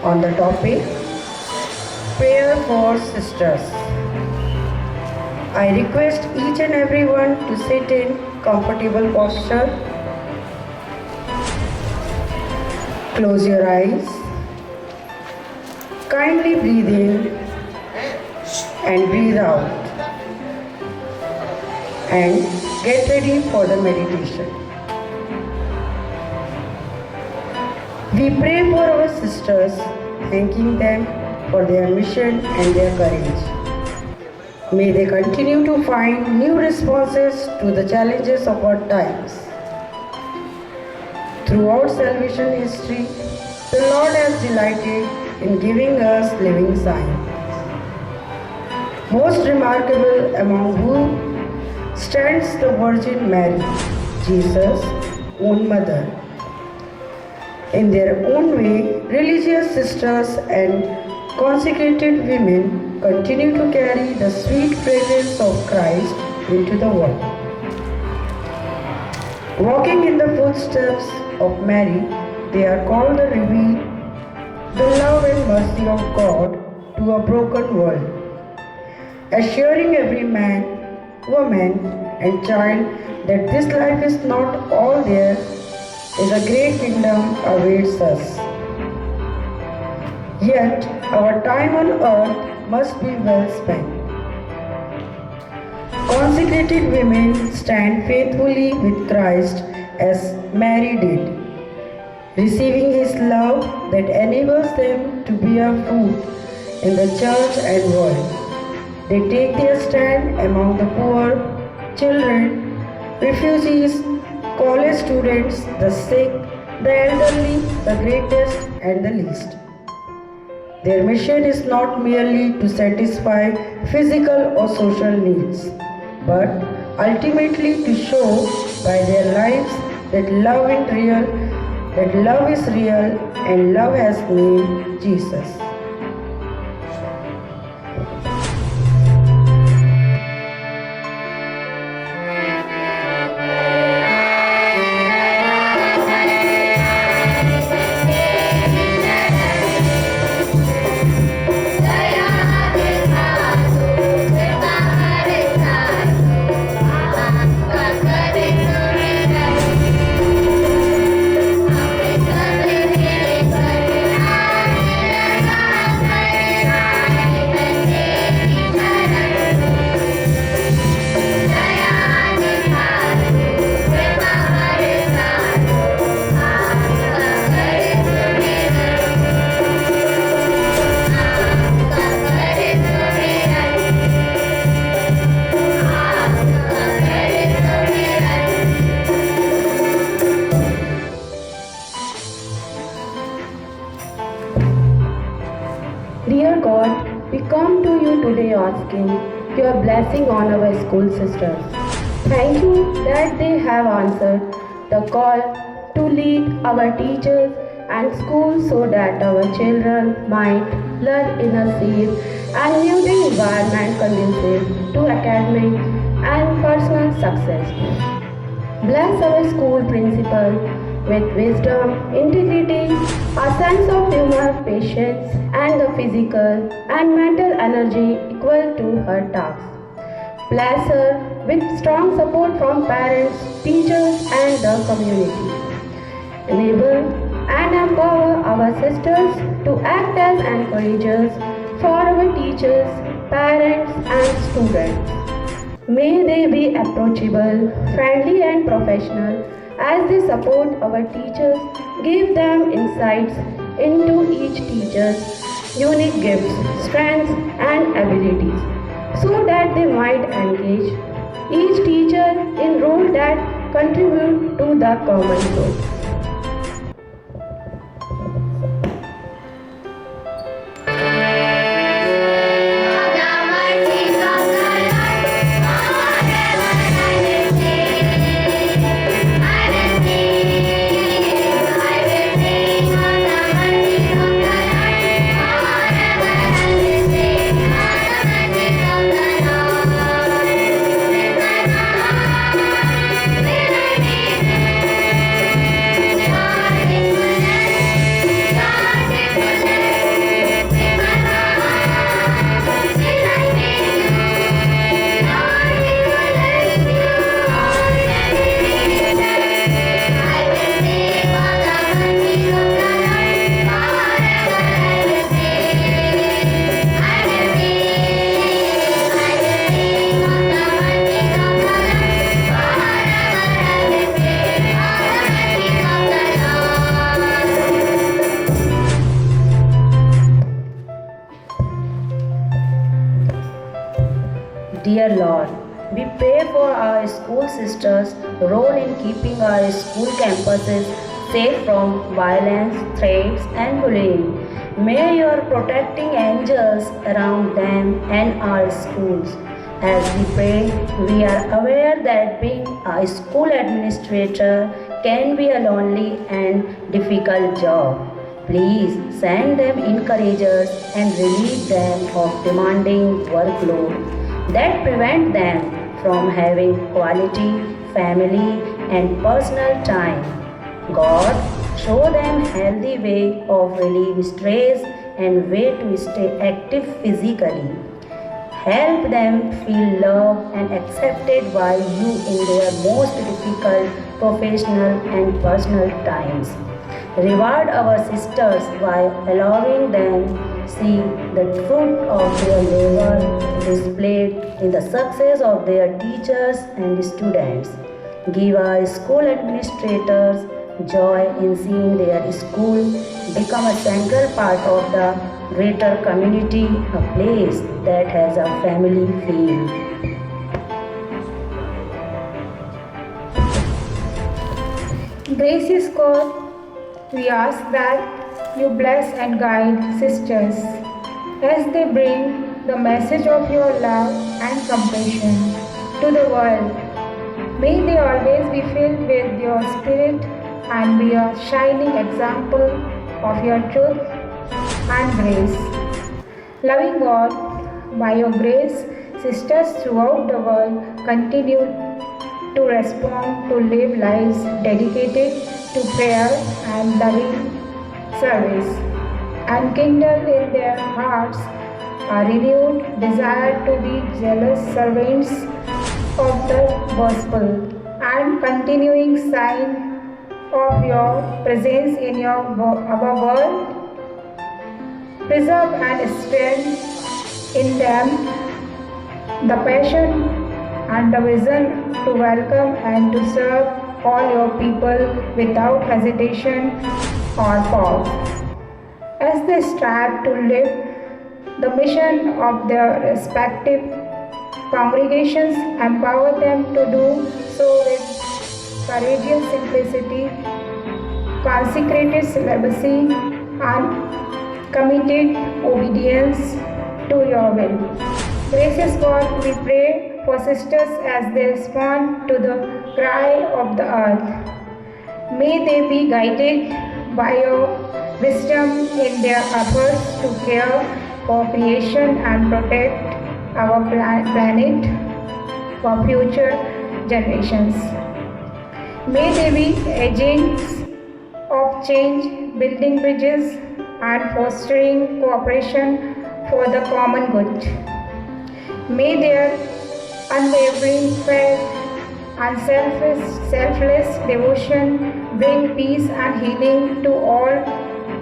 on the topic Prayer for Sisters. I request each and everyone to sit in comfortable posture. Close your eyes. Kindly breathe in and breathe out. And get ready for the meditation. We pray for our sisters, thanking them for their mission and their courage. May they continue to find new responses to the challenges of our times. Throughout salvation history, the Lord has delighted in giving us living signs. Most remarkable among whom stands the Virgin Mary, Jesus' own mother. In their own way, religious sisters and consecrated women continue to carry the sweet fragrance of Christ into the world. Walking in the footsteps of Mary, they are called to reveal the love and mercy of God to a broken world, assuring every man, woman, and child that this life is not all there is a great kingdom awaits us. Yet, our time on earth must be well spent. Consecrated women stand faithfully with Christ as Mary did, receiving His love that enables them to bear fruit in the church and world. They take their stand among the poor, children, refugees, college students, the sick, the elderly, the greatest and the least. Their mission is not merely to satisfy physical or social needs, but ultimately to show by their lives that love is real and love has named Jesus. Dear God, we come to you today asking your blessing on our school sisters. Thank you that they have answered the call to lead our teachers and schools so that our children might learn in a safe and muting environment conducive to academic and personal success. Bless our school principal with wisdom, integrity, a sense of humor, patience, and the physical and mental energy equal to her tasks. Bless her with strong support from parents, teachers, and the community. Enable and empower our sisters to act as encouragers for our teachers, parents, and students. May they be approachable, friendly, and professional as they support our teachers, give them insights into each teacher's unique gifts, strengths, and abilities, so that they might engage each teacher in roles that contribute to the common good. our school sisters' role in keeping our school campuses safe from violence, threats, and bullying. May your protecting angels around them and our schools. As we pray, we are aware that being a school administrator can be a lonely and difficult job. Please send them encouragers and relieve them of demanding workload that prevent them from having quality family and personal time. God, show them healthy way of relieve stress and way to stay active physically. Help them feel loved and accepted by you in their most difficult professional and personal times. Reward our sisters by allowing them see the fruit of their labor displayed in the success of their teachers and students. Give our school administrators joy in seeing their school become a central part of the greater community, a place that has a family feel. Gracious God, we ask that you bless and guide sisters as they bring the message of your love and compassion to the world. May they always be filled with your spirit and be a shining example of your truth and grace. Loving God, by your grace, sisters throughout the world continue to respond to live lives dedicated to prayer and loving service, and kindle in their hearts a renewed desire to be zealous servants of the gospel and continuing sign of your presence in our world. Preserve and strengthen in them the passion and the vision to welcome and to serve all your people without hesitation or pause. As they strive to live the mission of their respective congregations, empower them to do so with courageous simplicity, consecrated celibacy, and committed obedience to your will. Gracious God, we pray for sisters as they respond to the cry of the earth. May they be guided by your wisdom in their efforts to care for creation and protect our planet for future generations. May they be agents of change, building bridges, and fostering cooperation for the common good. May their unwavering faith and selfless devotion bring peace and healing to all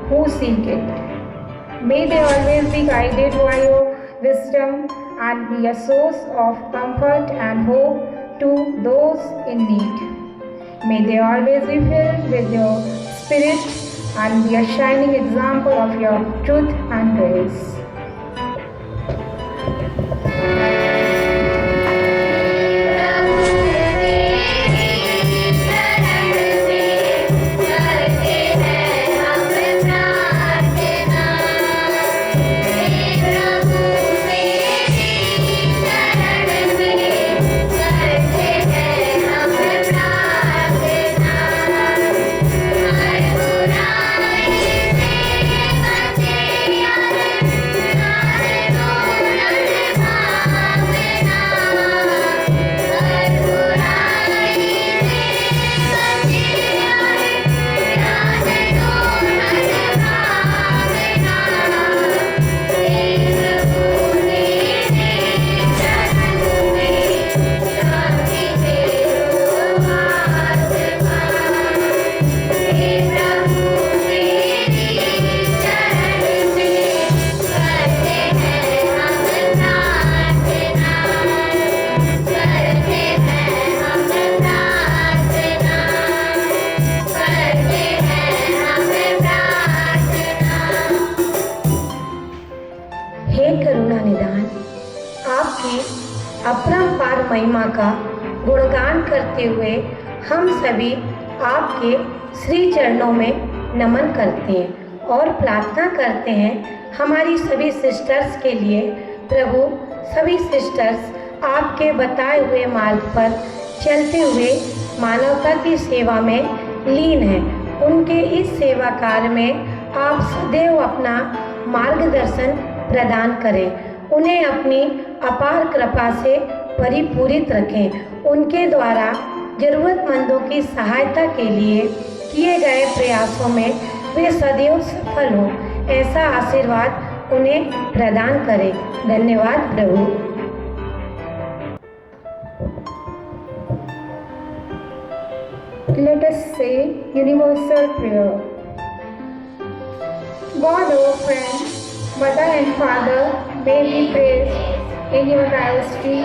who seek it. May they always be guided by your wisdom and be a source of comfort and hope to those in need. May they always be filled with your spirit and be a shining example of your truth and grace. हे करुणा निधान, आपकी अपरंपार महिमा का गुणगान करते हुए हम सभी आपके श्री चरणों में नमन करते हैं और प्रार्थना करते हैं हमारी सभी सिस्टर्स के लिए। प्रभु, सभी सिस्टर्स आपके बताए हुए मार्ग पर चलते हुए मानवता की सेवा में लीन हैं। उनके इस सेवा कार्य में आप सदैव अपना मार्गदर्शन प्रदान करें। उन्हें अपनी अपार कृपा से परिपूरित रखें। उनके द्वारा जरूरतमंदों की सहायता के लिए किए गए प्रयासों में वे सदैव सफल हों, ऐसा आशीर्वाद उन्हें प्रदान करें। धन्यवाद प्रभु। Let us say universal prayer. God, our friend, Mother and Father, may be praised in your diversity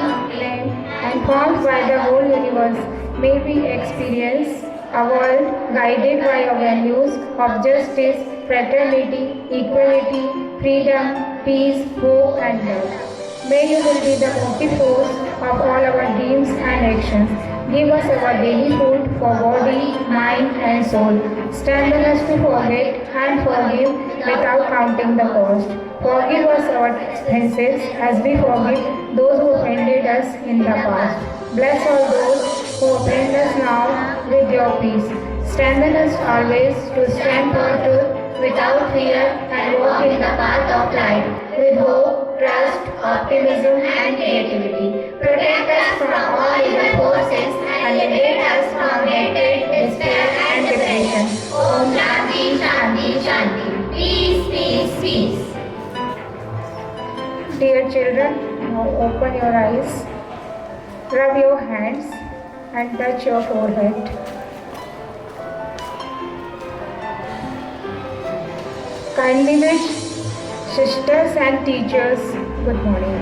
name and formed by the whole universe. May we experience a world guided by your values of justice, fraternity, equality, freedom, peace, hope and love. May you will be the motive force of all our dreams and actions. Give us our daily food for body, mind and soul. Strengthen us to forget and forgive without counting the cost. Forgive us our offenses as we forgive those who offended us in the past. Bless all those who offend us now with your peace. Strengthen us always to stand for truth without fear and walk in the path of light with hope, trust, optimism and creativity. Protect us from all evil forces and liberate us from hatred, despair and depression. Om Shanti, Shanti, Shanti. Peace, peace, peace. Dear children, now open your eyes, rub your hands and touch your forehead. Kindly wish sisters and teachers good morning.